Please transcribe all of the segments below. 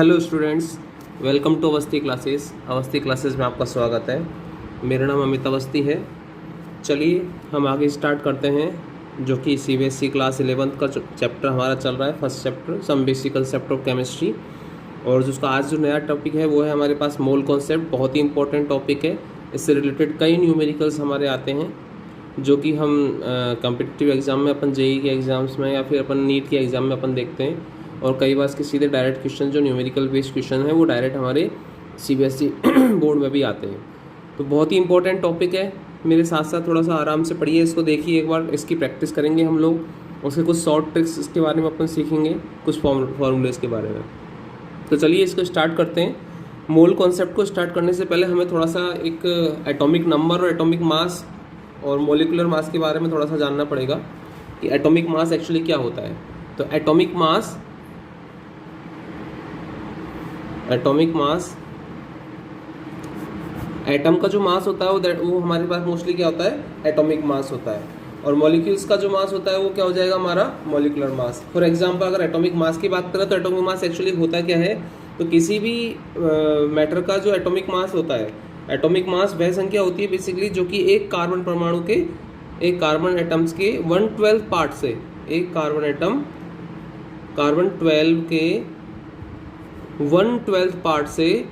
Hello students, welcome to Awasthi classes. Awasthi classes में आपका स्वागत है। मेरा नाम अमित अवस्थी है। चलिए हम आगे स्टार्ट करते हैं, जो कि सीबीएसई क्लास 11th का चैप्टर हमारा चल रहा है, first chapter some basic concept of chemistry. और जिसका आज जो नया टॉपिक है वो है हमारे पास मोल कॉन्सेप्ट। बहुत ही इंपॉर्टेंट टॉपिक है। इससे रिलेटेड कई न्यूमेरिकल्स हमारे आते हैं जो कि हम कॉम्पिटिटिव एग्ज़ाम में, अपन जेई के एग्ज़ाम्स में या फिर अपन नीट के एग्ज़ाम में अपन देखते हैं। और कई बार इसके सीधे डायरेक्ट क्वेश्चन जो न्यूमेरिकल बेस्ड क्वेश्चन है वो डायरेक्ट हमारे सीबीएसई बोर्ड में भी आते हैं। तो बहुत ही इंपॉर्टेंट टॉपिक है। मेरे साथ साथ थोड़ा सा आराम से पढ़िए, इसको देखिए, एक बार इसकी प्रैक्टिस करेंगे हम लोग। उसके कुछ शॉर्ट ट्रिक्स इसके बारे में अपन सीखेंगे, कुछ फॉर्मूलेस के बारे में। तो चलिए इसको स्टार्ट करते हैं। मोल कॉन्सेप्ट को स्टार्ट करने से पहले हमें थोड़ा सा एक एटॉमिक नंबर और एटॉमिक मास और मोलिकुलर मास के बारे में थोड़ा सा जानना पड़ेगा कि एटॉमिक मास एक्चुअली क्या होता है। तो एटॉमिक मास एटम का जो मास होता है वो हमारे पास मोस्टली क्या होता है, एटॉमिक मास होता है। और मॉलिक्यूल्स का जो मास होता है वो क्या हो जाएगा, हमारा मोलिकुलर मास। फॉर एग्जांपल अगर एटॉमिक मास की बात करें तो एटॉमिक मास एक्चुअली होता क्या है, तो किसी भी मैटर का जो एटॉमिक मास होता है, एटॉमिक मास वह संख्या होती है बेसिकली जो कि एक कार्बन परमाणु के, एक कार्बन एटम्स के 1/12 पार्ट से, एक कार्बन 12 के 1/12 पार्ट से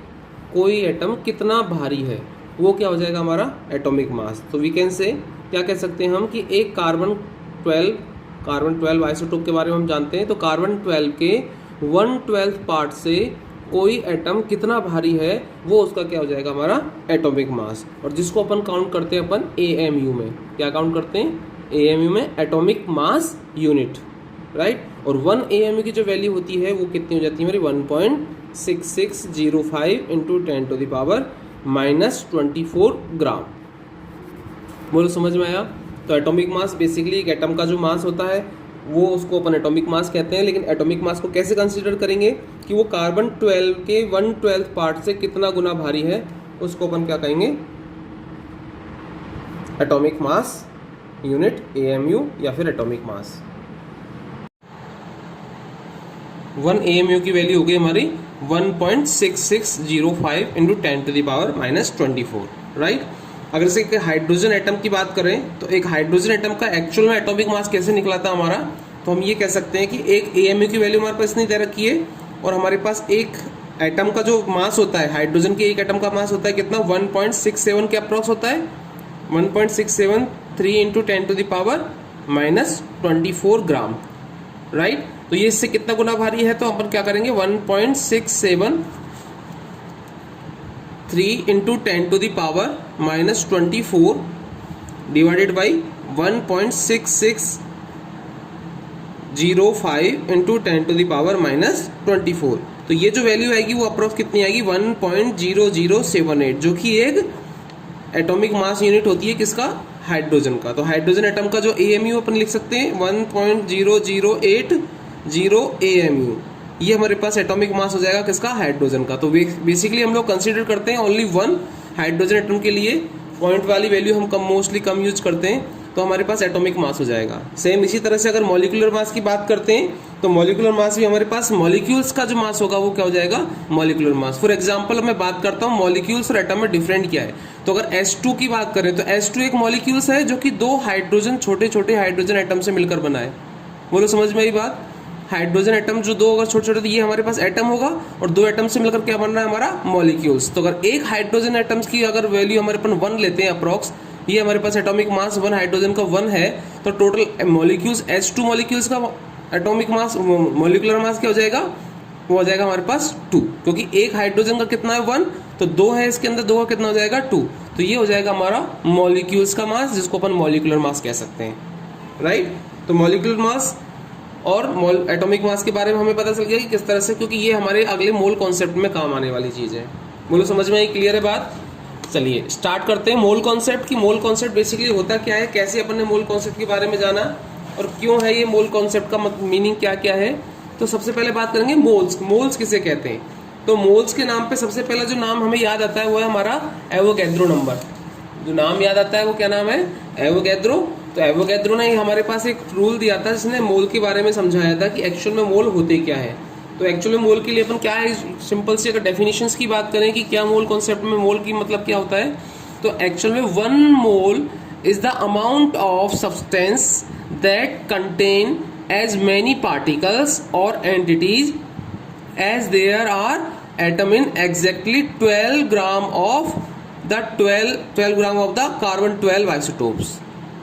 कोई एटम कितना भारी है, वो क्या हो जाएगा हमारा एटॉमिक मास। तो वी कैन से, क्या कह सकते हैं हम कि एक कार्बन 12 आइसोटोप के बारे में हम जानते हैं। तो कार्बन 12 के 1/12 पार्ट से कोई एटम कितना भारी है, वो उसका क्या हो जाएगा, हमारा एटॉमिक मास। और जिसको अपन काउंट करते हैं अपन AMU में, क्या काउंट करते हैं, AMU में, एटॉमिक मास यूनिट, राइट। और 1 AMU की जो वैल्यू होती है वो कितनी हो जाती है हमारी, 1.6605 × 10⁻⁻24 ग्राम। बोलो समझ में आया। तो एटॉमिक मास बेसिकली एक एटम का जो मास होता है वो उसको अपन एटॉमिक मास कहते हैं। लेकिन एटॉमिक मास को कैसे कंसीडर करेंगे कि वो कार्बन 12 के 1/12 पार्ट से कितना गुना भारी है, उसको अपन क्या कहेंगे, एटॉमिक मास यूनिट, AMU या फिर एटॉमिक मास। 1 AMU की वैल्यू हो गई हमारी 1.6605 × 10⁻⁻24, राइट। अगर से एक हाइड्रोजन एटम की बात करें तो एक हाइड्रोजन एटम का एक्चुअल में एटॉमिक मास कैसे निकला था हमारा, तो हम ये कह सकते हैं कि एक AMU की वैल्यू हमारे पास इतनी दे रखी है और हमारे पास एक एटम का जो मास होता है, हाइड्रोजन के एक एटम का मास होता है कितना, 1.67 के अप्रॉक्स होता है, 1.673 × 10⁻⁻24 ग्राम, राइट। तो ये इससे कितना गुना भारी है, तो अपन क्या करेंगे, 1.673 × 10⁻⁻24 डिवाइडेड बाई 1.6605 × 10⁻⁻24। तो ये जो वैल्यू आएगी वो अप्रोक्स कितनी आएगी, 1.0078, जो कि एक एटॉमिक मास यूनिट होती है किसका, हाइड्रोजन का। तो हाइड्रोजन एटम का जो AMU अपन लिख सकते हैं 1.0080 AMU, ये हमारे पास एटॉमिक मास हो जाएगा किसका, हाइड्रोजन का। तो बेसिकली हम लोग कंसीडर करते हैं ओनली 1 हाइड्रोजन एटम के लिए, पॉइंट वाली वैल्यू हम मोस्टली कम यूज करते हैं, तो हमारे पास एटॉमिक मास हो जाएगा। सेम इसी तरह से अगर मॉलिक्यूलर मास की बात करते हैं तो मॉलिक्यूलर मास भी हमारे पास, मॉलिक्यूल्स का जो मास होगा वो क्या हो जाएगा, मॉलिक्यूलर मास। फॉर एग्जांपल मैं बात करता हूँ मॉलिक्यूल्स और एटम में डिफरेंट क्या है। तो अगर H2 की बात करें तो H2 एक मॉलिक्यूल्स है जो कि 2 हाइड्रोजन, छोटे छोटे हाइड्रोजन एटम से मिलकर बना है। बोलो समझ में आई बात। हाइड्रोजन एटम जो 2 अगर छोटे छोटे, तो ये हमारे पास एटम होगा और 2 एटम से मिलकर क्या बन रहा है हमारा, मॉलिक्यूल्स। तो अगर एक हाइड्रोजन एटम्स की अगर वैल्यू हमारे अपन 1 लेते हैं अप्रॉक्स, ये हमारे पास एटॉमिक मास 1 हाइड्रोजन का 1 है, तो टोटल मॉलिक्यूल्स H2 मॉलिक्यूल्स का एटॉमिक मास, मॉलिकुलर मास क्या हो जाएगा, वो हो जाएगा हमारे पास 2, क्योंकि एक हाइड्रोजन का कितना है 1, तो 2 है इसके अंदर, 2 का कितना हो जाएगा 2। तो ये हो जाएगा हमारा मॉलिक्यूल्स का मास, जिसको अपन मॉलिकुलर मास कह सकते हैं, राइट। तो मॉलिकुलर मास और एटॉमिक मास के बारे में हमें पता चल गया कि किस तरह से, क्योंकि ये हमारे अगले मोल कॉन्सेप्ट में काम आने वाली चीज है। बोलो समझ में आई, क्लियर है बात। चलिए स्टार्ट करते हैं मोल कॉन्सेप्ट की। मोल कॉन्सेप्ट बेसिकली होता क्या है, कैसे अपन ने मोल कॉन्सेप्ट के बारे में जाना और क्यों है ये मोल कॉन्सेप्ट का मीनिंग क्या क्या है। तो सबसे पहले बात करेंगे मोल्स। मोल्स किसे कहते हैं, तो मोल्स के नाम पे सबसे पहला जो नाम हमें याद आता है वो है हमारा एवोगैड्रो नंबर। जो नाम याद आता है वो क्या नाम है, एवोगैड्रो। तो एवोगैड्रो ने हमारे पास एक रूल दिया था जिसने मोल के बारे में समझाया था कि एक्चुअल में मोल होते क्या है। तो एक्चुअली मोल के लिए अपन क्या है, सिंपल से अगर डेफिनेशंस की बात करें कि क्या मोल कॉन्सेप्ट में मोल की मतलब क्या होता है, तो एक्चुअल में 1 mole is the amount of substance that contain as many particles और entities as there are atom in exactly 12 gram of the 12 gram of the carbon 12 isotopes.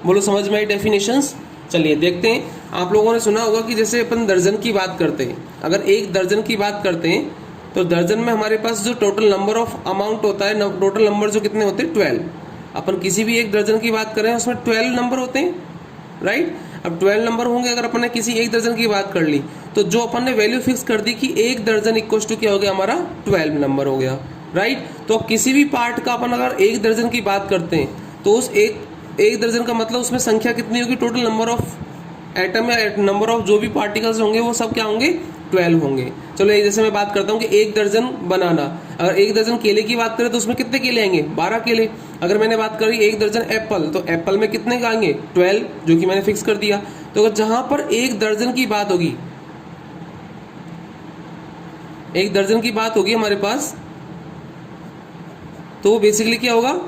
बोलो समझ में आई डेफिनेशंस। चलिए देखते हैं, आप लोगों ने सुना होगा कि जैसे अपन दर्जन की बात करते हैं, अगर एक दर्जन की बात करते हैं तो दर्जन में हमारे पास जो टोटल नंबर ऑफ अमाउंट होता है, टोटल नंबर जो कितने होते हैं 12। अपन किसी भी एक दर्जन की बात करें उसमें 12 नंबर होते हैं, राइट। अब 12 नंबर होंगे, अगर अपन ने किसी एक दर्जन की बात कर ली तो जो अपन ने वैल्यू फिक्स कर दी कि एक दर्जन इक्वल टू क्या हो गया हमारा 12 नंबर हो गया, राइट। तो किसी भी पार्ट का अपन अगर एक दर्जन की बात करते हैं तो उस एक दर्जन का मतलब उसमें संख्या कितनी होगी, टोटल नंबर ऑफ एटम या नंबर ऑफ जो भी पार्टिकल्स होंगे वो सब क्या होंगे 12 होंगे। चलो जैसे मैं बात करता हूँ कि एक दर्जन बनाना, अगर एक दर्जन केले की बात करें तो उसमें कितने केले आएंगे 12 केले। अगर मैंने बात करी एक दर्जन एप्पल, तो एप्पल में कितने का आएंगे 12, जो कि मैंने फिक्स कर दिया। तो अगर जहां पर एक दर्जन की बात होगी, एक दर्जन की बात होगी हमारे पास, तो बेसिकली क्या होगा,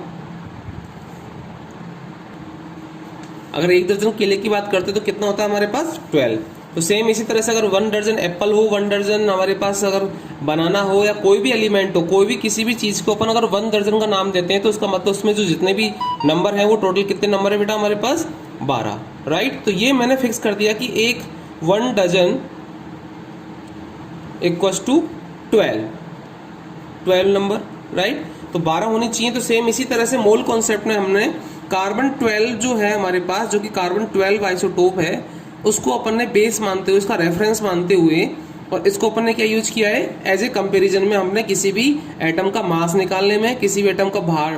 अगर एक दर्जन केले की बात करते तो कितना होता है हमारे पास 12। तो सेम इसी तरह से अगर 1 दर्जन एप्पल हो, 1 दर्जन हमारे पास अगर बनाना हो या कोई भी एलिमेंट हो, कोई भी किसी भी चीज को अपन अगर 1 दर्जन का नाम देते हैं तो उसका मतलब उसमें जो जितने भी नंबर है वो टोटल कितने नंबर है बेटा हमारे पास 12, राइट। तो ये मैंने फिक्स कर दिया कि एक 1 dozen equals to 12 number, right. तो 12 होनी चाहिए। तो सेम इसी तरह से मोल कॉन्सेप्ट में हमने कार्बन 12 जो है हमारे पास, जो कि कार्बन 12 आइसोटोप है, उसको अपन ने बेस मानते हुए, उसका रेफरेंस मानते हुए, और इसको अपन ने क्या यूज किया है एज ए कंपैरिजन में, हमने किसी भी एटम का मास निकालने में, किसी भी एटम का भार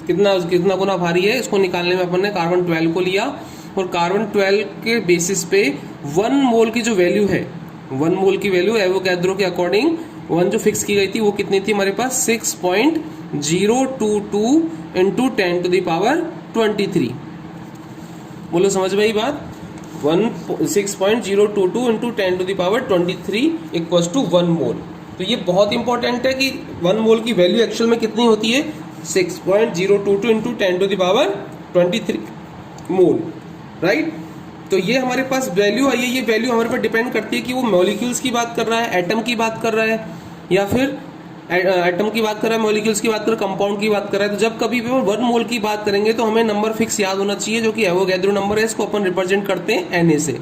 कितना गुना भारी है इसको निकालने में अपन ने कार्बन 12 को लिया। और कार्बन 12 के बेसिस पे 1 मोल की जो वैल्यू है, 1 मोल की वैल्यू एवोगैड्रो के अकॉर्डिंग 1 जो फिक्स की गई थी वो कितनी थी हमारे पास 6.022 इंटू 10 टू द पावर 23। बोलो समझ में आई बात। 6.022 into 10 to the power 23 equals to 1 mole. तो ये बहुत इंपॉर्टेंट है कि 1 मोल की वैल्यू एक्चुअल में कितनी होती है 6.022 into 10 to the power 23 mole, right. तो ये हमारे पास वैल्यू आई है, ये वैल्यू हमारे पर डिपेंड करती है कि वो मॉलिक्यूल्स की बात कर रहा है, एटम की बात कर रहा है, या फिर एटम की बात कर रहा है, मॉलिक्यूल्स की बात कर रहा है, कंपाउंड की बात कर रहा है। तो जब कभी भी 1 मोल की बात करेंगे तो हमें नंबर फिक्स याद होना चाहिए, जो कि एवोगैड्रो नंबर है। इसको अपन रिप्रेजेंट करते हैं Na से,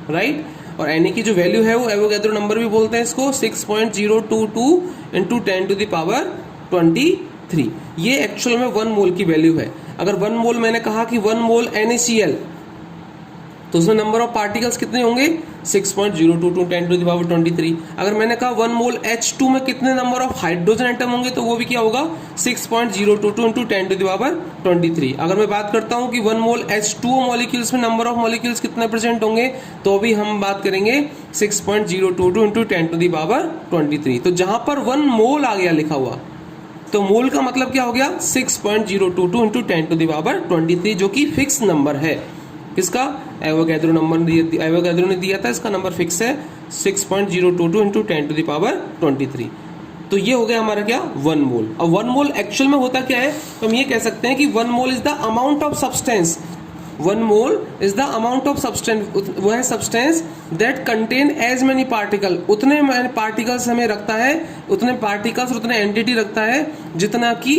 राइट। और Na की जो वैल्यू है वो एवोगैड्रो नंबर भी बोलते हैं इसको, 6.022 इंटू 10 टू द पावर 23। ये एक्चुअल में 1 मोल की वैल्यू है। अगर 1 मोल मैंने कहा कि 1 मोल NaCl, तो उसमें नंबर ऑफ पार्टिकल्स कितने होंगे 6.022 10 टू द पावर 23। अगर मैंने कहा 1 मोल H2 में कितने नंबर ऑफ हाइड्रोजन एटम होंगे, तो वो भी क्या होगा 6.022 इंटू 10 टू द पावर 23। अगर मैं बात करता हूं कि 1 मोल H2O मॉलिक्यूल्स में नंबर ऑफ मॉलिक्यूल्स कितने प्रेजेंट होंगे, तो भी हम बात करेंगे 6.022 इंटू 10 टू द पावर 23। तो जहां पर 1 मोल आ गया लिखा हुआ, तो मोल का मतलब क्या हो गया 6.022 इंटू 10 टू द पावर 23, जो कि फिक्स नंबर है। किसका, एवोगैड्रो नंबर एवोगैड्रो ने दिया था, इसका नंबर फिक्स है 6.022 इंटू 10 टू द पावर 23। तो ये हो गया हमारा क्या 1 मोल। अब 1 मोल एक्चुअल में होता क्या है, तो हम ये कह सकते हैं कि 1 mole is the amount of substance, 1 mole is the amount of substance, वो है substance that contain as many particle, उतने पार्टिकल्स हमें रखता है, उतने पार्टिकल्स और उतने एंटिटी रखता है जितना कि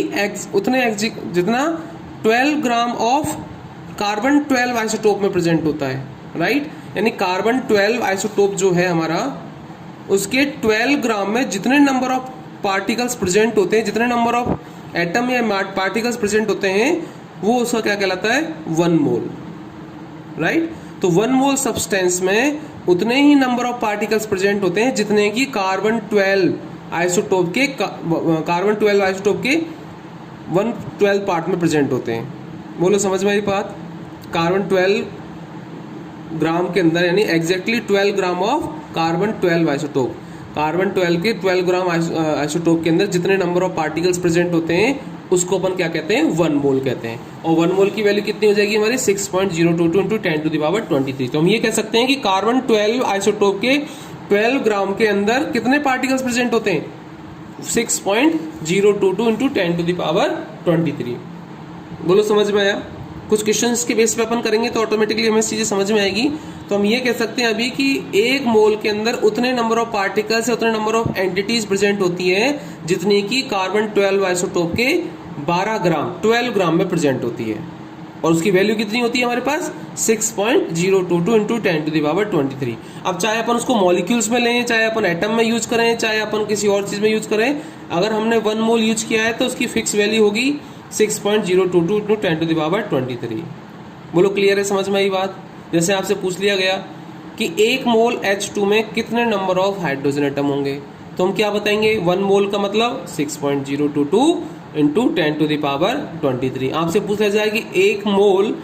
जितना 12 ग्राम ऑफ कार्बन 12 आइसोटोप में प्रेजेंट होता है, राइट। यानी कार्बन 12 आइसोटोप जो है हमारा, उसके 12 ग्राम में जितने नंबर ऑफ पार्टिकल्स प्रेजेंट होते हैं, जितने नंबर ऑफ एटम या पार्टिकल्स प्रेजेंट होते हैं, वो उसका क्या कहलाता है 1 मोल, राइट। तो 1 मोल सब्सटेंस में उतने ही नंबर ऑफ पार्टिकल्स प्रेजेंट होते हैं जितने की कार्बन 12 आइसोटोप के 112 पार्ट में प्रेजेंट होते हैं। बोलो समझ में आई बात। कार्बन 12 ग्राम के अंदर, यानी exactly 12 gram of carbon 12 isotope, carbon 12 के 12 ग्राम आइसोटोप के अंदर जितने नंबर ऑफ पार्टिकल्स प्रेजेंट होते हैं उसको अपन क्या कहते हैं 1 मोल कहते हैं। और 1 मोल की वैल्यू कितनी हो जाएगी हमारी 6.022 इंटू 10 टू द पावर 23। तो हम ये कह सकते हैं कि कार्बन 12 आइसोटोप के 12 ग्राम के अंदर कितने पार्टिकल्स प्रेजेंट होते हैं? 6.022 इंटू 10 टू द पावर 23। बोलो समझ में आया? कुछ क्वेश्चंस के बेस पे अपन करेंगे तो ऑटोमेटिकली हमें चीजें समझ में आएगी। तो हम ये कह सकते हैं अभी कि एक मोल के अंदर उतने नंबर ऑफ पार्टिकल्स उतने नंबर ऑफ एंटिटीज प्रेजेंट होती है जितनी की कार्बन 12 आइसोटोप के 12 ग्राम में प्रेजेंट होती है। और उसकी वैल्यू कितनी होती है हमारे पास? 6.022 इंटू 10 टू द पावर 23। अब चाहे अपन उसको मॉलिक्यूल्स में लें, चाहे अपन एटम में यूज करें, चाहे अपन किसी और चीज में यूज करें, अगर हमने 1 मोल यूज किया है तो उसकी फिक्स वैल्यू होगी 6.022 इंटू 10 टू द पावर 23। बोलो क्लियर है? समझ में आई बात? जैसे आपसे पूछ लिया गया कि 1 मोल H2 में कितने नंबर ऑफ हाइड्रोजन एटम होंगे, तो हम क्या बताएंगे? 1 मोल का मतलब 6.022 इंटू 10 टू द पावर 23। आपसे पूछा जाए कि 1 मोल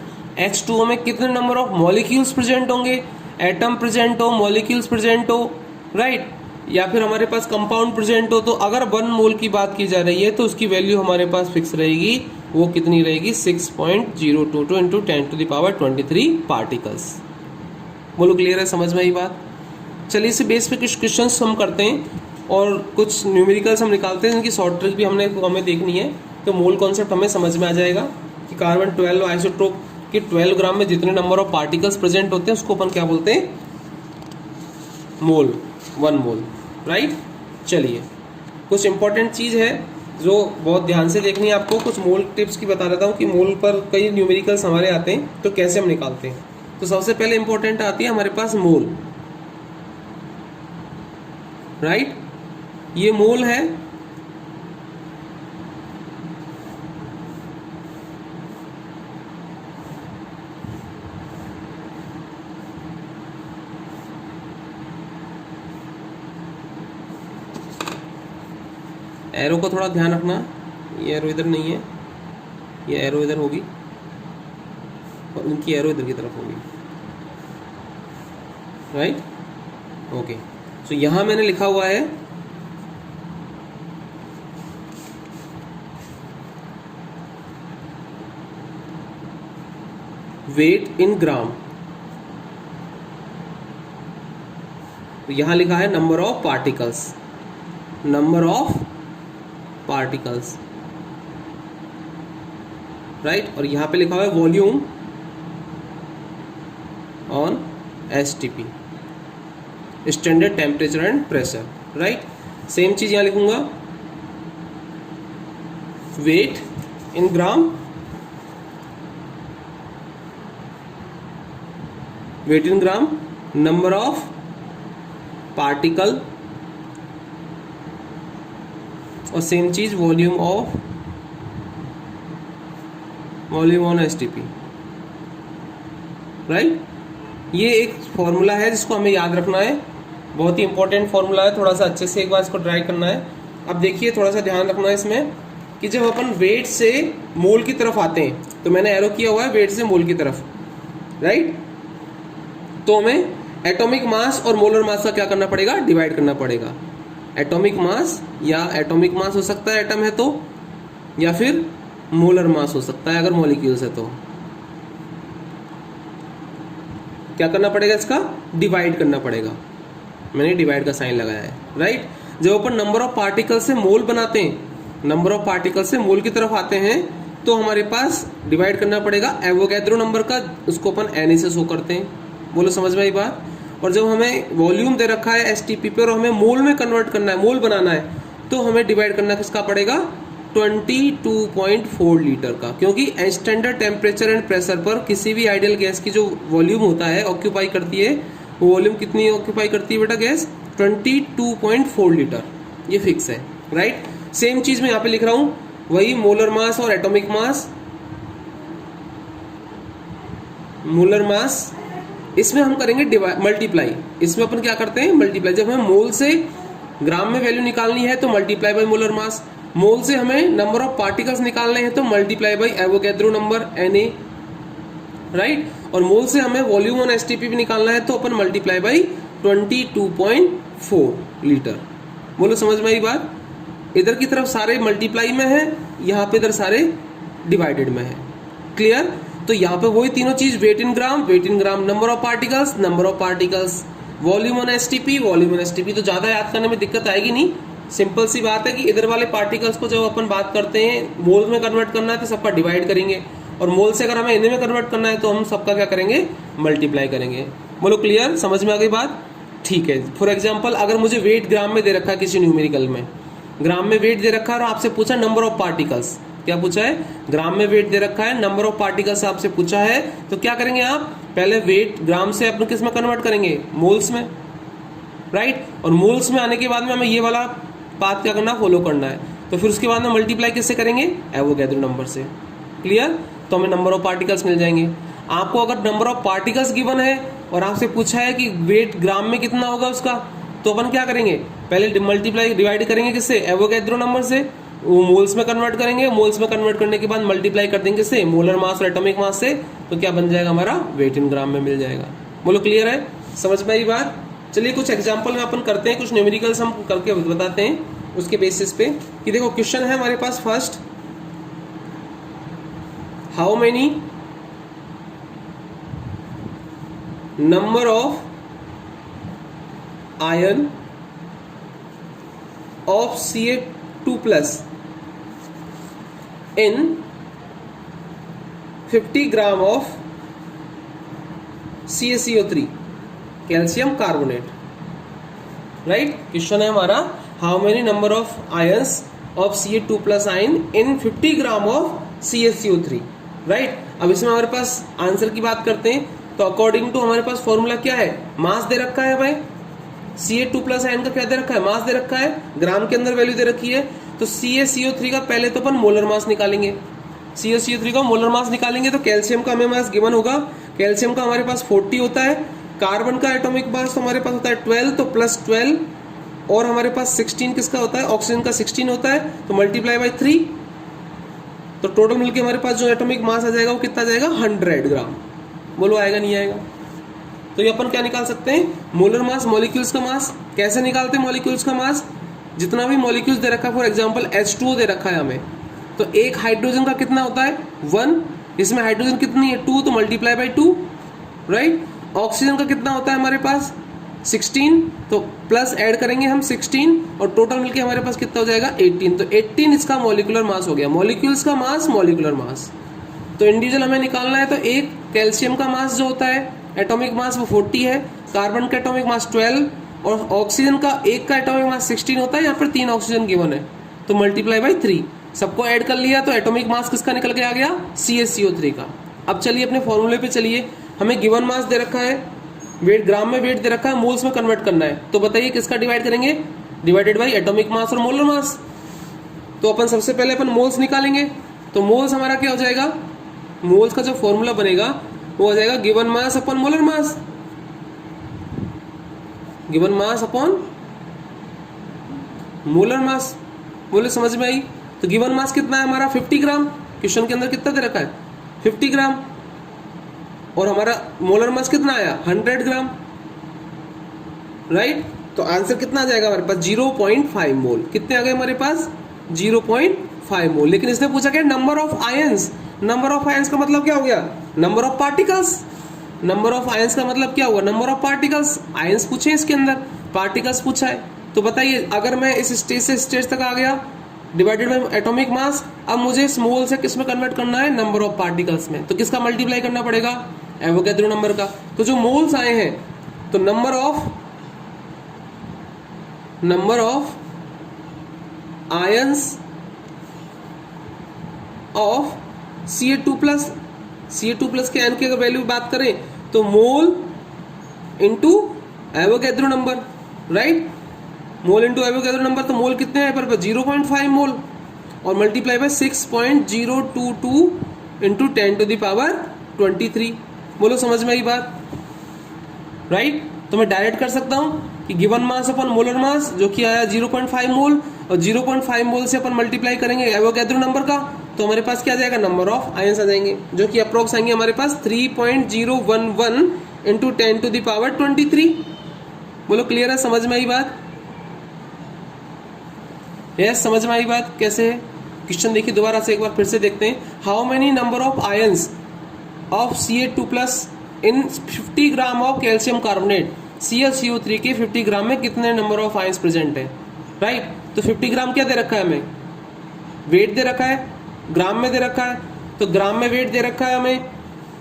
H2O में कितने नंबर ऑफ मॉलिक्यूल्स प्रेजेंट होंगे, एटम प्रेजेंट हो, मॉलिक्यूल्स प्रेजेंट हो, राइट, या फिर हमारे पास कंपाउंड प्रेजेंट हो, तो अगर 1 मोल की बात की जा रही है तो उसकी वैल्यू हमारे पास फिक्स रहेगी। वो कितनी रहेगी? 6.022 into 10 to the power 23 particles. बोलो क्लियर है? समझ में आई बात? चलिए इसे बेस पे कुछ क्वेश्चंस हम करते हैं और कुछ न्यूमेरिकल्स हम निकालते हैं, जिनकी शॉर्ट ट्रिक भी हमें देखनी है। तो मोल कॉन्सेप्ट हमें समझ में आ जाएगा कि कार्बन 12 आइसोटोप के 12 ग्राम में जितने नंबर ऑफ पार्टिकल्स प्रेजेंट होते हैं उसको अपन क्या बोलते हैं? मोल, 1 मोल, राइट। चलिए कुछ इंपॉर्टेंट चीज है जो बहुत ध्यान से देखनी है आपको। कुछ मोल टिप्स की बता देता हूँ कि मोल पर कई न्यूमेरिकल्स हमारे आते हैं तो कैसे हम निकालते हैं। तो सबसे पहले इंपॉर्टेंट आती है हमारे पास मोल, राइट। ये मोल है, एरो को थोड़ा ध्यान रखना, ये एरो इधर नहीं है, ये एरो इधर होगी और उनकी एरो इधर की तरफ होगी, राइट, ओके। सो यहां मैंने लिखा हुआ है वेट इन ग्राम, तो यहां लिखा है number of particles, number of particles, right. और यहां पे लिखा हुआ है volume on STP, standard temperature and pressure, right. Same चीज यहां लिखूंगा weight in gram, weight in gram, number of particle, और सेम चीज वॉल्यूम ऑन एसटीपी, राइट। ये एक फॉर्मूला है जिसको हमें याद रखना है, बहुत ही इंपॉर्टेंट फॉर्मूला है, थोड़ा सा अच्छे से एक बार इसको ट्राई करना है। अब देखिए थोड़ा सा ध्यान रखना है इसमें कि जब अपन वेट से मोल की तरफ आते हैं, तो मैंने एरो किया हुआ है वेट से मोल की तरफ, राइट, तो हमें एटॉमिक मास और मोलर मास का क्या करना पड़ेगा? डिवाइड करना पड़ेगा। एटॉमिक मास, या एटॉमिक मास हो सकता है एटम है तो, या फिर मोलर मास हो सकता है अगर मॉलिक्यूल्स है तो। क्या करना पड़ेगा? इसका डिवाइड करना पड़ेगा। मैंने डिवाइड का साइन लगाया है, राइट। जब अपन नंबर ऑफ पार्टिकल से मोल बनाते हैं, नंबर ऑफ पार्टिकल से मोल की तरफ आते हैं, तो हमारे पास डिवाइड करना पड़ेगा एवोगैड्रो नंबर का, उसको अपन Na से शो करते हैं। बोलो समझ में आई बात? और जब हमें वॉल्यूम दे रखा है एसटीपी पे और हमें मोल में कन्वर्ट करना है, मोल बनाना है, तो हमें डिवाइड करना किसका पड़ेगा? 22.4 लीटर का, क्योंकि स्टैंडर्ड टेम्परेचर एंड प्रेशर पर किसी भी आइडियल गैस की जो वॉल्यूम होता है, ऑक्यूपाई करती है, वो वॉल्यूम कितनी ऑक्यूपाई करती है बेटा गैस? 22.4 लीटर, ये फिक्स है, राइट। सेम चीज मैं यहाँ पे लिख रहा हूं, वही मोलर मास और एटॉमिक मास, मोलर मास, इसमें हम करेंगे मल्टीप्लाई। इसमें अपन क्या करते हैं? मल्टीप्लाई। जब हमें मोल से ग्राम में वैल्यू निकालनी है तो मल्टीप्लाई बाय मोलर मास, मोल से हमें नंबर ऑफ पार्टिकल्स निकालने हैं तो multiply by Avogadro number Na, right. और मोल से हमें वॉल्यूम ऑन एसटीपी भी निकालना है तो अपन मल्टीप्लाई बाय 22.4 लीटर। बोलो समझ में आई बात? इधर की तरफ सारे मल्टीप्लाई में है, यहाँ पे इधर सारे डिवाइडेड में है, क्लियर। तो यहाँ पे वही तीनों चीज, weight in gram, number of particles, volume on STP, volume on STP तो ज्यादा याद करने में दिक्कत आएगी नहीं, सिंपल सी बात है कि इधर वाले पार्टिकल्स को जब अपन बात करते हैं मोल में कन्वर्ट करना है तो सबका डिवाइड करेंगे, और मोल से अगर हमें एन में कन्वर्ट करना है तो हम सबका क्या करेंगे, मल्टीप्लाई करेंगे। बोलो क्लियर, समझ में आ गई बात? ठीक है। फॉर एग्जाम्पल अगर मुझे वेट ग्राम में दे रखा है किसी न्यूमेरिकल में, ग्राम में वेट दे रखा है और आपसे पूछा नंबर ऑफ पार्टिकल्स, क्या पूछा है, ग्राम में वेट दे रखा है, नंबर ऑफ पार्टिकल्स आपसे पूछा है, तो क्या करेंगे आप, पहले वेट ग्राम से अपने किस में कन्वर्ट करेंगे, मोल्स में, राइट। और मोल्स में आने के बाद में हमें ये वाला पाथ क्या करना, फॉलो करना है, तो फिर उसके बाद में मल्टीप्लाई किससे करेंगे, एवोगैड्रो नंबर से। क्लियर, तो हमें नंबर ऑफ पार्टिकल्स मिल जाएंगे। आपको अगर नंबर ऑफ पार्टिकल्स गिवन है और आपसे पूछा है कि वेट ग्राम में कितना होगा उसका, तो अपन क्या करेंगे, पहले मल्टीप्लाई डिवाइड करेंगे किससे, एवोगैड्रो नंबर से, वो मोल्स में कन्वर्ट करेंगे, मोल्स में कन्वर्ट करने के बाद मल्टीप्लाई कर देंगे किससे, मोलर मास और एटॉमिक मास से, तो क्या बन जाएगा हमारा, वेट इन ग्राम में मिल जाएगा। बोलो क्लियर है, समझ में आई बात? चलिए कुछ एग्जांपल में अपन करते हैं, कुछ न्यूमेरिकल्स हम करके बताते हैं उसके बेसिस पे कि देखो क्वेश्चन है हमारे पास first, how many number of ion of Ca2+ in 50 gram of CaCO3 calcium carbonate, right. Question है हमारा, how many number of ions of Ca2+ ion in 50 gram of CaCO3, right. अब इसमें हमारे पास आंसर की बात करते हैं, तो अकॉर्डिंग टू हमारे पास फॉर्मूला क्या है, मास दे रखा है भाई, Ca2+ आयन का क्या दे रखा है, मास दे रखा है, ग्राम के अंदर वैल्यू दे रखी है, तो CaCO3 का पहले तो अपन मोलर मास निकालेंगे, CaCO3 का मोलर मास निकालेंगे, तो कैल्शियम का हमें मास गिवन होगा, कैल्शियम का हमारे पास 40 होता है, कार्बन का एटॉमिक मास तो हमारे पास होता है 12, तो +12, और हमारे पास 16 किसका होता है, ऑक्सीजन का 16 होता है, तो मल्टीप्लाई बाई 3, तो टोटल मिलके हमारे पास जो एटॉमिक मास आ जाएगा वो कितना जाएगा, 100 ग्राम। बोलो आएगा नहीं आएगा? तो ये अपन क्या निकाल सकते हैं, मोलर मास, मॉलिक्यूल्स का मास। कैसे निकालते हैं मॉलिक्यूल्स का मास, जितना भी मॉलिक्यूल्स दे रखा है, फॉर एग्जांपल H2O दे रखा है हमें, तो एक हाइड्रोजन का कितना होता है, 1, इसमें हाइड्रोजन कितनी है, 2, तो मल्टीप्लाई बाई 2, राइट। ऑक्सीजन का कितना होता है हमारे पास 16, तो प्लस ऐड करेंगे हम 16, और टोटल मिलके हमारे पास कितना हो जाएगा 18, तो 18 इसका मॉलिक्यूलर मास हो गया, मॉलिक्यूल्स का मास, मॉलिक्यूलर मास। तो इंडिविजुअल हमें निकालना है, तो एक कैल्शियम का मास जो होता है एटॉमिक मास वो 40 है, कार्बन का एटॉमिक मास 12, और ऑक्सीजन का एक का एटॉमिक मास 16 होता है, यहाँ पर 3 ऑक्सीजन गिवन है, तो मल्टीप्लाई बाई 3, सबको ऐड कर लिया, तो एटॉमिक मास किसका निकल के आ गया, CaCO3 का। अब चलिए अपने फॉर्मूले पे चलिए, हमें गिवन मास दे रखा है, वेट ग्राम में वेट दे रखा है, मोल्स में कन्वर्ट करना है, तो बताइए किसका डिवाइड करेंगे, डिवाइडेड बाई एटॉमिक मास और मोलर मास। तो अपन सबसे पहले अपन मोल्स निकालेंगे, तो मोल्स हमारा क्या हो जाएगा, मोल्स का जो फॉर्मूला बनेगा वो हो जाएगा given mass upon molar mass, given mass upon molar mass. बोले समझ में आई? तो गिवन मास कितना है हमारा 50 ग्राम, क्वेश्चन के अंदर कितना दे रखा है 50 ग्राम, और हमारा मोलर मास कितना आया 100 ग्राम, राइट। तो आंसर कितना आ जाएगा हमारे पास 0.5 मोल, कितने आ गए हमारे पास 0.5 मोल। लेकिन इसने पूछा क्या, number of ions, number of ions का मतलब क्या हो गया, number of particles, number of ions का मतलब क्या हुआ, नंबर ऑफ पार्टिकल्स। आयंस पूछे इसके अंदर, पार्टिकल्स पूछा है, तो बताइए अगर मैं इस स्टेज से स्टेज तक आ गया, डिवाइडेड बाय एटॉमिक मास, अब मुझे इस मोल से किस में कन्वर्ट करना है, नंबर ऑफ पार्टिकल्स में, तो किसका मल्टीप्लाई करना पड़ेगा, एवोगैड्रो नंबर का। तो जो मोल्स आए हैं, तो number of ions of Ca2+ के एन की अगर वैल्यू बात करें, तो mole into Avogadro number, right, mole into Avogadro number, तो मोल कितने हैं पर 0.5 मोल, और मल्टीप्लाई बाय 6.022 इंटू 10⁻23। बोलो समझ में आई बात, राइट। तो मैं डायरेक्ट कर सकता हूं कि गिवन मास अपन मोलर मास जो कि आया 0.5 मोल, और 0.5 मोल से अपन मल्टीप्लाई करेंगे एवोगैड्रो नंबर का, तो हमारे पास क्या आ जाएगा, नंबर ऑफ आयंस आ जाएंगे, जो कि अप्रोक्स आएंगे हमारे पास 3.011 इंटू 10⁻23। बोलो क्लियर है, समझ में आई बात, यस समझ में आई बात। कैसे है क्वेश्चन देखिए दोबारा से एक बार फिर से देखते हैं, how many number of ions of Ca2+ in 50 gram of calcium carbonate ClCO3 के 50 ग्राम में कितने नंबर ऑफ आयंस प्रेजेंट है, राइट। तो 50 ग्राम क्या दे रखा है हमें, वेट दे रखा है, ग्राम में दे रखा है, तो ग्राम में वेट दे रखा है हमें,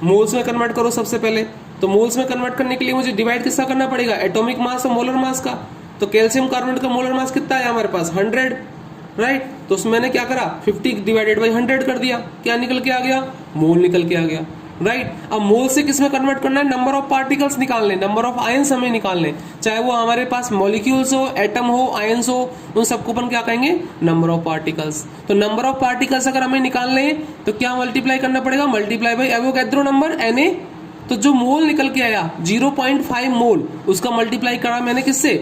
मोल्स में कन्वर्ट करो सबसे पहले। तो मोल्स में कन्वर्ट करने के लिए मुझे डिवाइड किसका करना पड़ेगा, एटॉमिक मास और मोलर मास का। तो कैल्शियम कार्बोनेट का मोलर मास कितना है हमारे पास, 100, राइट। तो उसमें मैंने क्या करा, 50 डिवाइडेड बाई 100 कर दिया, क्या निकल के आ गया, मोल निकल के आ गया, राइट। अब मोल से किस में कन्वर्ट करना है, नंबर ऑफ पार्टिकल्स निकालने, नंबर ऑफ आयंस हमें निकालने, चाहे वो हमारे पास मॉलिक्यूल्स हो, एटम हो, आयंस हो, उन सबको अपन क्या कहेंगे, नंबर ऑफ पार्टिकल्स। तो नंबर ऑफ पार्टिकल्स अगर हमें निकालने हैं तो क्या मल्टीप्लाई करना पड़ेगा, multiply by Avogadro number Na। तो जो मोल निकल के आया 0.5 मोल, उसका मल्टीप्लाई करा मैंने किससे,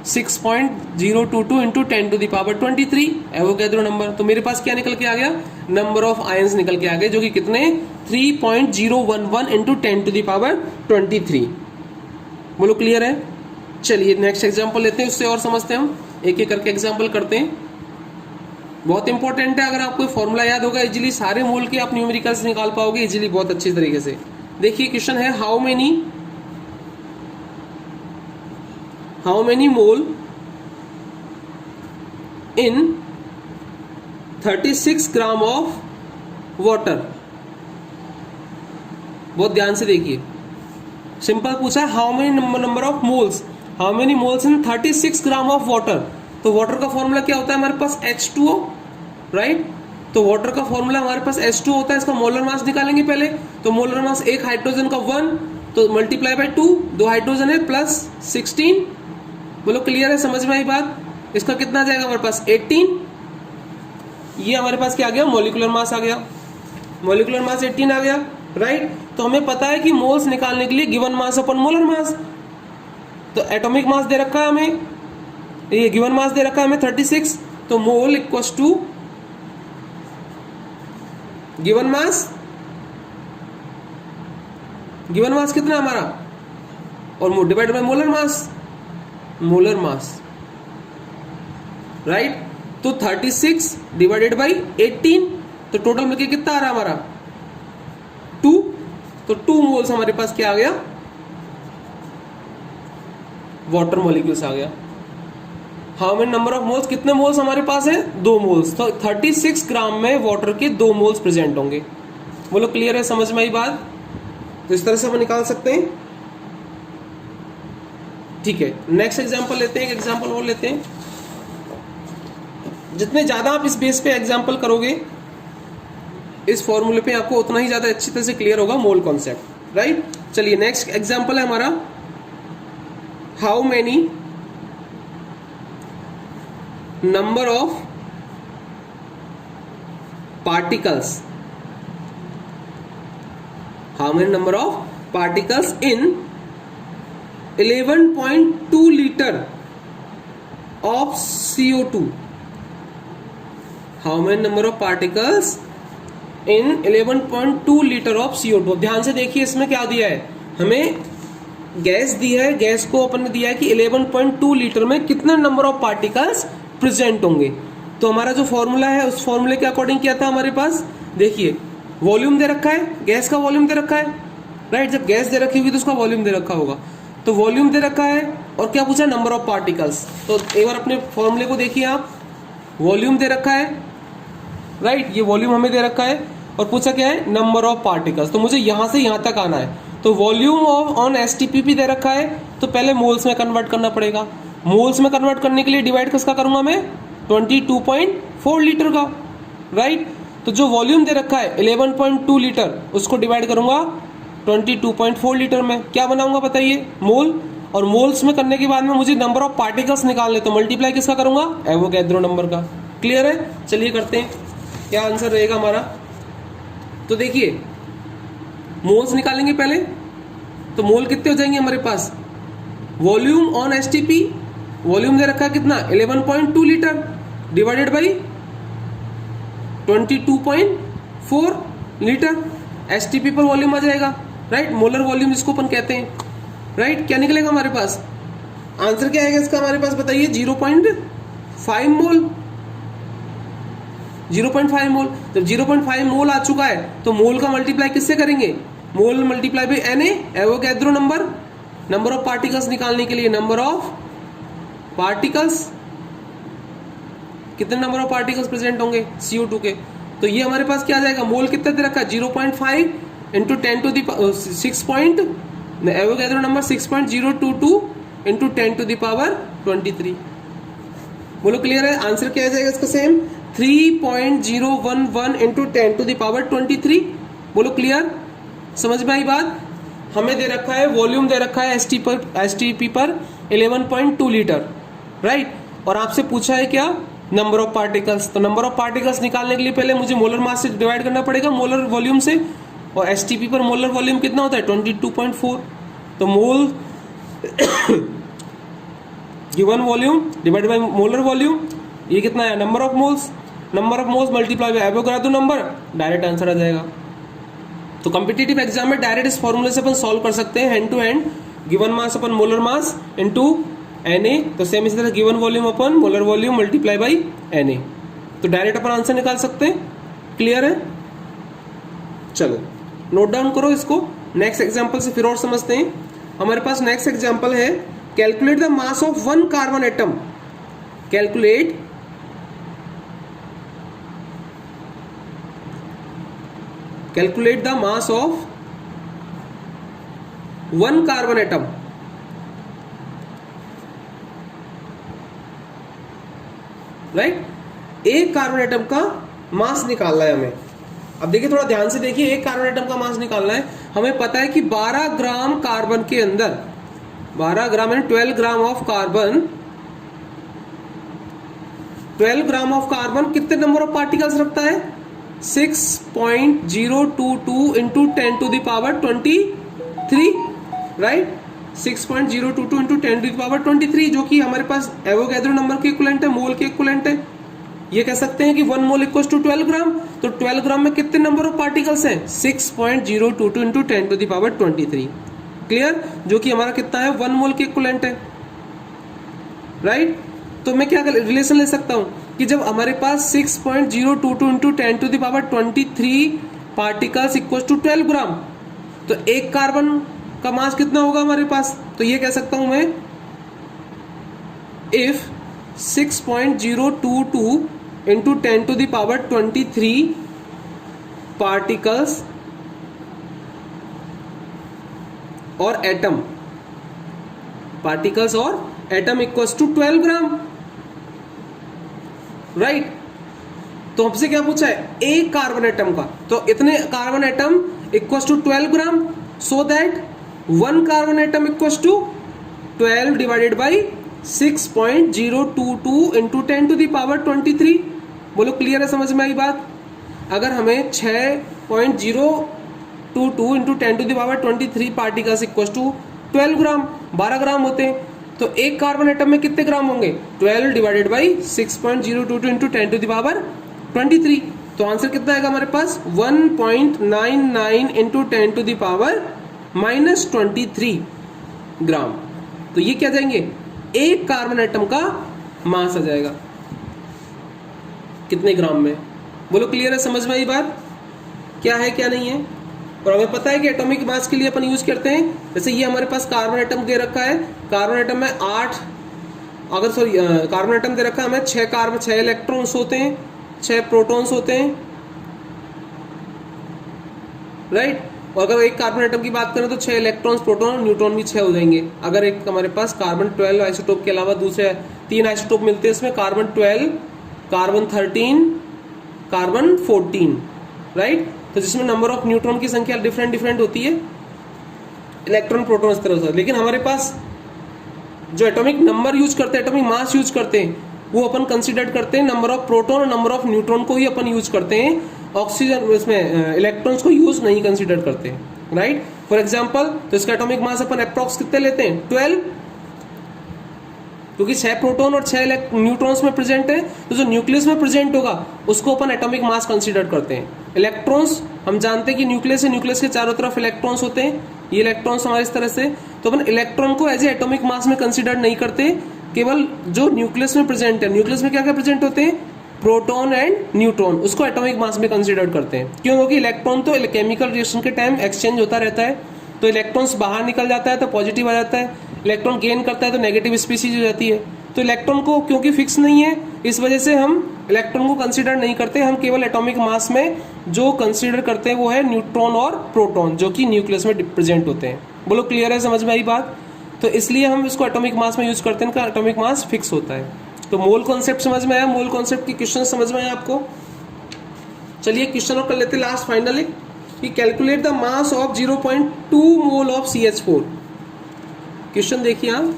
6.022 into 10 to the power 23 Avogadro number. तो मेरे पास क्या निकल के आ गया, नंबर ऑफ आयंस निकल के आ गए, जो कि कितने, 3.011 इंटू 10 टू द पावर 23। बोलो क्लियर है। चलिए नेक्स्ट एग्जांपल लेते हैं, उससे और समझते हैं हम, एक एक करके एग्जांपल करते हैं। बहुत इंपॉर्टेंट है, अगर आपको फॉर्मूला याद होगा इजीली सारे मोल के आप न्यूमेरिकल्स निकाल पाओगे इजीली, बहुत अच्छी तरीके से। देखिए क्वेश्चन है, how many mole in 36 gram of water. बहुत ध्यान से देखिए, सिंपल पूछा है, how many number of moles, how many moles in 36 gram of water. तो वाटर का फॉर्मूला क्या होता है हमारे पास, H2O, राइट। तो वाटर का फॉर्मूला हमारे पास H2O होता है, इसका मोलर मास निकालेंगे पहले। तो मोलर मास, एक हाइड्रोजन का 1, तो मल्टीप्लाई बाय 2, 2 हाइड्रोजन है, प्लस 16। बोलो क्लियर है, समझ में आई बात। इसका कितना जाएगा हमारे पास 18। ये हमारे पास क्या आ गया, मॉलिक्यूलर मास आ गया, मॉलिक्यूलर मास 18 आ गया, राइट। तो हमें पता है कि मोल्स निकालने के लिए गिवन मास अपन मोलर मास, तो एटॉमिक मास दे रखा है हमें, ये गिवन मास दे रखा है हमें 36, तो mole equals to given mass, given mass कितना हमारा, और divide by molar mass, molar mass, right. तो 36 डिवाइडेड बाई 18, तो टोटल मिलके कितना आ रहा है हमारा 2। तो 2 मोल्स हमारे पास क्या आ गया, वाटर मॉलिक्यूल्स आ गया। How many number of moles, कितने मोल्स हमारे पास है, 2 मोल्स। तो 36 ग्राम में वाटर के 2 मोल्स प्रेजेंट होंगे। बोलो क्लियर है, समझ में आई बात। तो इस तरह से हम निकाल सकते हैं, ठीक है। नेक्स्ट एग्जांपल लेते हैं, एक एग्जांपल और लेते हैं। जितने ज्यादा आप इस बेस पे एग्जांपल करोगे, इस फॉर्मूले पे आपको उतना ही ज्यादा अच्छी तरह से क्लियर होगा मोल कॉन्सेप्ट, राइट। चलिए नेक्स्ट एग्जांपल है हमारा, how many number of particles, how many number of particles in 11.2 litre of CO2। How many number of particles in 11.2 litre of CO2। ध्यान से देखिए, इसमें क्या दिया है हमें, गैस दी है, गैस को अपन ने दिया है कि 11.2 लीटर में कितने नंबर ऑफ पार्टिकल्स प्रेजेंट होंगे। तो हमारा जो फॉर्मूला है उस फॉर्मूले के अकॉर्डिंग क्या था हमारे पास, देखिए वॉल्यूम दे रखा है, गैस का वॉल्यूम दे रखा है, राइट। जब गैस दे रखी होगी तो उसका वॉल्यूम दे रखा होगा, तो वॉल्यूम दे रखा है, और क्या पूछा, नंबर ऑफ पार्टिकल्स। तो एक बार अपने फॉर्मूले को देखिए आप, वॉल्यूम दे रखा है, राइट, ये वॉल्यूम हमें दे रखा है, और पूछा क्या है, नंबर ऑफ पार्टिकल्स। तो मुझे यहां से यहां तक आना है, तो वॉल्यूम ऑफ ऑन STPP दे रखा है, तो पहले मोल्स में कन्वर्ट करना पड़ेगा। मोल्स में कन्वर्ट करने के लिए डिवाइड किसका करूंगा मैं, 22.4 लीटर का, राइट। तो जो वॉल्यूम दे रखा है 11.2 लीटर, उसको डिवाइड करूंगा 22.4 लीटर में, क्या बनाऊंगा बताइए, मोल। और मोल्स में करने के बाद में मुझे नंबर ऑफ पार्टिकल्स निकालने, तो मल्टीप्लाई किसका करूंगा, एवोगैड्रो नंबर का। क्लियर है, चलिए करते हैं, क्या आंसर रहेगा हमारा। तो देखिए मोल्स निकालेंगे पहले, तो मोल कितने हो जाएंगे हमारे पास, वॉल्यूम ऑन STP, वॉल्यूम दे रखा है कितना 11.2 litre divided by 22.4 litre, STP पर वॉल्यूम आ जाएगा, राइट, मोलर वॉल्यूम जिसको अपन कहते हैं, राइट। क्या निकलेगा हमारे पास, आंसर क्या आएगा इसका हमारे पास बताइए, 0.5 मोल, 0.5 मोल। जब 0.5 मोल आ चुका है तो मोल का मल्टीप्लाई किससे करेंगे, mole multiply by Na, Avogadro number, number of particles निकालने के लिए नंबर ऑफ पार्टिकल्स, कितने नंबर ऑफ पार्टिकल्स प्रेजेंट होंगे CO2 के, तो ये हमारे पास क्या आ जाएगा, मोल कितना दे रखा है 0.5 into 10 to the 6 point, Avogadro number 6.022 into 10 to the power 23। बोलो क्लियर है, आंसर क्या आ जाएगा इसका same 3.011 into 10 to the power 23। बोलो क्लियर, समझ में आई बात। हमें दे रखा है वॉल्यूम दे रखा है STP पर 11.2 लीटर, राइट, और आपसे पूछा है क्या, नंबर ऑफ पार्टिकल्स। तो नंबर ऑफ पार्टिकल्स निकालने के लिए पहले मुझे मोलर मास से डिवाइड करना पड़ेगा मोलर वॉल्यूम से, और STP पर मोलर वॉल्यूम कितना होता है 22.4, तो mole given volume divide by molar volume, ये कितना है number of moles, number of moles multiply by Avogadro number, direct answer आ जाएगा। तो कॉम्पिटिटिव एग्जाम में डायरेक्ट इस फॉर्मूले से अपन सॉल्व कर सकते हैं, hand to hand, given mass upon molar mass into Na, तो सेम इसी तरह given volume upon molar volume multiply by Na, तो डायरेक्ट अपन आंसर निकाल सकते हैं। क्लियर है, चलो नोट डाउन करो इसको, नेक्स्ट एग्जांपल से फिर और समझते हैं। हमारे पास नेक्स्ट एग्जांपल है, calculate the mass of one carbon atom, calculate the mass of one carbon atom. Right, एक कार्बन एटम का मास निकालना है हमें। अब देखिए थोड़ा ध्यान से देखिए, एक कार्बन एटम का मास निकालना है, हमें पता है कि 12 ग्राम कार्बन के अंदर 12 ग्राम यानी 12 gram of carbon, 12 gram of carbon कितने नंबर ऑफ पार्टिकल्स रखता है 6.022 into 10 to the power 23, right, 6.022 into 10 to the power 23, जो कि हमारे पास एवोगैड्रो नंबर के इक्विवेलेंट है, मोल के इक्विवेलेंट है। ये कह सकते हैं कि 1 मोल इक्वल्स टू 12 ग्राम, तो 12 ग्राम में कितने नंबर ऑफ पार्टिकल्स हैं 6.022 into 10 to the power 23। Clear, जो कि हमारा कितना है 1 मोल के इक्विवेलेंट है, राइट। तो मैं क्या रिलेशन ले सकता हूं कि जब हमारे पास 6.022 into 10 to the power 23 particles equals to 12 gram, तो एक कार्बन का मास कितना होगा हमारे पास, तो ये कह सकता हूं मैं, if 6.022 into 10 to the power 23 particles और एटम, पार्टिकल्स और atom equals to 12 gram, right. तो हमसे क्या पूछा है, एक कार्बन एटम का, तो इतने carbon atom equals to 12 gram, so that 1 carbon atom equals to 12 divided by 6.022 into 10 to the power 23। बोलो क्लियर है, समझ में आई बात। अगर हमें 6.022 into 10 to the power 23 particles equals to 12 gram, 12 gram होते हैं, तो एक कार्बन एटम में कितने ग्राम होंगे 12 divided by 6.022 into 10 to the power 23। तो आंसर कितना आएगा हमारे पास 1.99 into 10 to the power -23 gram. तो ये क्या जाएंगे, एक कार्बन एटम का मास आ जाएगा कितने ग्राम में। बोलो क्लियर है, समझ में आई बात, क्या है क्या नहीं है। और हमें पता है कि एटॉमिक मास के लिए अपन यूज करते हैं, जैसे ये हमारे पास कार्बन एटम दे रखा है, कार्बन एटम में 8, अगर सॉरी कार्बन एटम दे रखा है हमें 6 कार्बन 6 इलेक्ट्रॉन्स होते हैं, 6 प्रोटॉन्स होते हैं, राइट। और अगर एक कार्बन एटम की बात करें तो 6 इलेक्ट्रॉन्स, प्रोटॉन, न्यूट्रॉन भी 6 हो जाएंगे। अगर एक हमारे पास कार्बन 12 आइसोटोप के अलावा दूसरे 3 आइसोटोप मिलते हैं, इसमें कार्बन 12, कार्बन 13, कार्बन 14, राइट। तो जिसमें नंबर ऑफ न्यूट्रॉन की संख्या डिफरेंट होती है, इलेक्ट्रॉन प्रोटॉन इस तरह से। लेकिन हमारे पास जो एटॉमिक नंबर यूज करते हैं, एटॉमिक मास यूज करते हैं, वो अपन कंसीडर करते हैं नंबर ऑफ प्रोटॉन और नंबर ऑफ न्यूट्रॉन को ही अपन यूज करते हैं, ऑक्सीजन इसमें इलेक्ट्रॉन्स को यूज नहीं कंसीडर करते हैं, राइट। फॉर एग्जांपल, तो इसका एटॉमिक मास अपन अप्रॉक्स कितने लेते हैं 12, क्योंकि 6 प्रोटॉन और 6 न्यूट्रॉन्स में प्रेजेंट है, तो जो न्यूक्लियस में प्रेजेंट होगा उसको अपन एटॉमिक मास कंसीडर करते हैं। इलेक्ट्रॉन्स हम जानते हैं कि न्यूक्लियस है, न्यूक्लियस के चारों तरफ इलेक्ट्रॉन्स होते हैं, ये इलेक्ट्रॉन्स हमारे इस तरह से, तो अपन इलेक्ट्रॉन को एज ए एटॉमिक मास में कंसीडर नहीं करते, केवल जो न्यूक्लियस में प्रेजेंट है। न्यूक्लियस में क्या क्या प्रेजेंट होते हैं, प्रोटॉन एंड न्यूट्रॉन, उसको एटॉमिक मास में कंसीडर करते हैं। क्यों, क्योंकि इलेक्ट्रॉन तो केमिकल रिएक्शन के टाइम एक्सचेंज होता रहता है, तो इलेक्ट्रॉन्स बाहर निकल जाता है तो पॉजिटिव आ जाता है, इलेक्ट्रॉन गेन करता है तो नेगेटिव स्पीसीज हो जाती है। तो इलेक्ट्रॉन को क्योंकि फिक्स नहीं है, इस वजह से हम इलेक्ट्रॉन को कंसीडर नहीं करते, हम केवल एटॉमिक मास में जो कंसीडर करते हैं वो है न्यूट्रॉन और प्रोटॉन, जो कि न्यूक्लियस में प्रेजेंट होते हैं। बोलो क्लियर है, समझ में आई बात? तो इसलिए हम इसको एटॉमिक मास में यूज करते हैं, इनका एटॉमिक मास फिक्स होता है। तो मोल कॉन्सेप्ट समझ में आया, मोल कॉन्सेप्ट की क्वेश्चन समझ में आया आपको? चलिए क्वेश्चन और कर लेते हैं लास्ट फाइनली, कि calculate the mass of 0.2 mole of CH4। Question देखिए आप,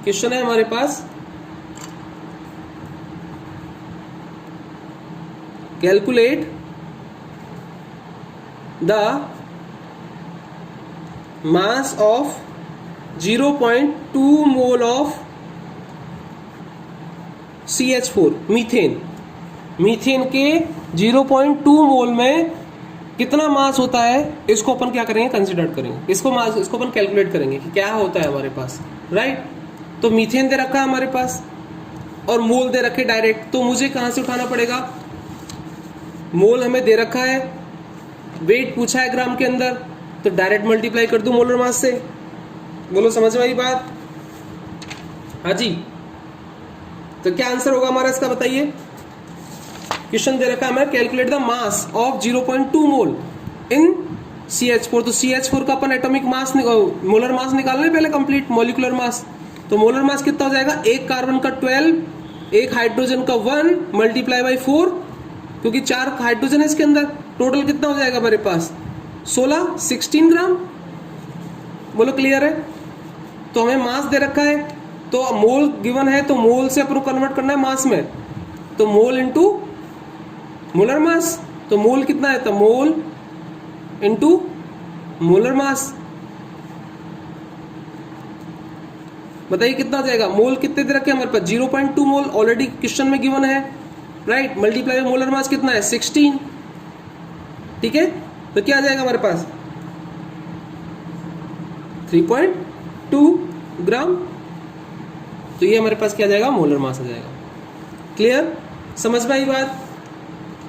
क्वेश्चन है हमारे पास, calculate the mass of 0.2 mole of CH4 methane. Methane के 0.2 मोल में कितना मास होता है, इसको अपन क्या करेंगे, कंसीडर करेंगे, इसको अपन कैलकुलेट करेंगे कि क्या होता है हमारे पास, राइट। तो मीथेन दे रखा है हमारे पास और मोल दे रखे डायरेक्ट, तो मुझे कहां से उठाना पड़ेगा? मोल हमें दे रखा है, वेट पूछा है ग्राम के अंदर, तो डायरेक्ट मल्टीप्लाई कर दूं मोलर मास से। बोलो समझ में आई बात? हाँ जी। तो क्या आंसर होगा हमारा इसका, बताइए। क्वेश्चन दे रखा है हमें, calculate the mass of 0.2 mole in CH4। तो CH4 का अपन एटॉमिक मास मोलर मास निकालना है पहले, कंप्लीट मॉलिक्यूलर मास। तो मोलर मास कितना हो जाएगा, एक कार्बन का 12, एक हाइड्रोजन का 1 मल्टीप्लाई बाई 4, क्योंकि 4 हाइड्रोजन है इसके अंदर, टोटल कितना हो जाएगा हमारे पास 16 ग्राम। बोलो क्लियर है? तो हमें मास दे रखा है, तो मोल गिवन है, तो मोल से अपन कन्वर्ट करना है मास में, तो मोल इंटू मोलर मास। तो मोल कितना है, तो मोल इंटू मोलर मास। बताइए कितना हो जाएगा, मोल कितने दे रखे हमारे पास 0.2 मोल ऑलरेडी क्वेश्चन में गिवन है, राइट। मल्टीप्लाई मोलर मास कितना है 16, ठीक है। तो क्या आ जाएगा हमारे पास 3.2 ग्राम। तो ये हमारे पास क्या आ जाएगा, मोलर मास आ जाएगा। क्लियर, समझ में आई बात?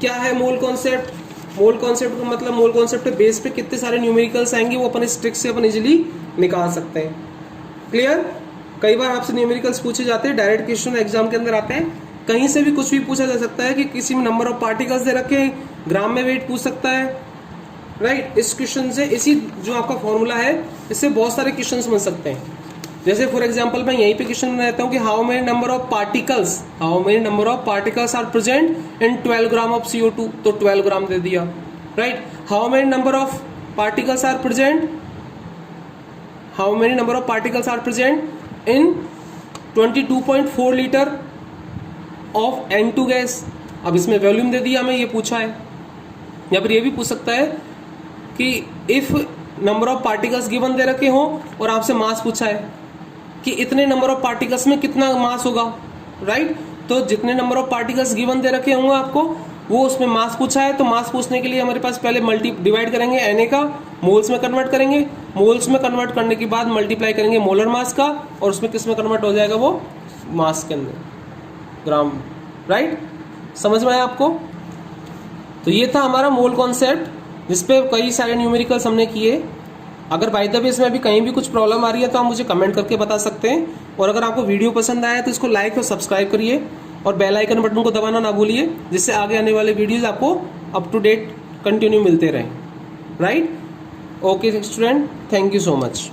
क्या है मोल कॉन्सेप्ट? मोल कॉन्सेप्ट का मतलब, मोल कॉन्सेप्ट के बेस पे कितने सारे न्यूमेरिकल्स आएंगे वो अपन इस ट्रिक से अपन इजीली निकाल सकते हैं। क्लियर? कई बार आपसे न्यूमेरिकल्स पूछे जाते हैं, डायरेक्ट क्वेश्चन एग्जाम के अंदर आते हैं, कहीं से भी कुछ भी पूछा जा सकता है, कि किसी में नंबर ऑफ पार्टिकल्स दे रखे, ग्राम में वेट पूछ सकता है, राइट। इस क्वेश्चन से, इसी जो आपका फॉर्मूला है, इससे बहुत सारे क्वेश्चन बन सकते हैं। जैसे फॉर एग्जांपल मैं यहीं पे क्वेश्चन में रहता हूँ कि how many number of particles are present in 12 gram of CO2, तो 12 ग्राम दे दिया, right. How many number of particles are present in 22.4 litre of N2 gas. अब इसमें वॉल्यूम दे दिया हमें, ये पूछा है। या फिर ये भी पूछ सकता है कि if number of particles given दे रखे हो और आपसे मास पूछा है कि इतने नंबर ऑफ पार्टिकल्स में कितना मास होगा, राइट। तो जितने नंबर ऑफ पार्टिकल्स गिवन दे रखे होंगे आपको, वो उसमें मास पूछा है, तो मास पूछने के लिए हमारे पास पहले डिवाइड करेंगे Na का, मोल्स में कन्वर्ट करेंगे, मोल्स में कन्वर्ट करने के बाद मल्टीप्लाई करेंगे मोलर मास का, और उसमें किस में कन्वर्ट हो जाएगा, वो मास के अंदर, ग्राम, राइट। समझ में आया आपको? तो ये था हमारा मोल कॉन्सेप्ट, जिसपे कई सारे न्यूमेरिकल्स हमने किए। अगर बाय द वे इसमें अभी कहीं भी कुछ प्रॉब्लम आ रही है तो आप मुझे कमेंट करके बता सकते हैं, और अगर आपको वीडियो पसंद आया तो इसको लाइक और सब्सक्राइब करिए, और बेल आइकन बटन को दबाना ना भूलिए, जिससे आगे आने वाले वीडियोस आपको अप टू डेट कंटिन्यू मिलते रहें, right. Okay student, thank you so much.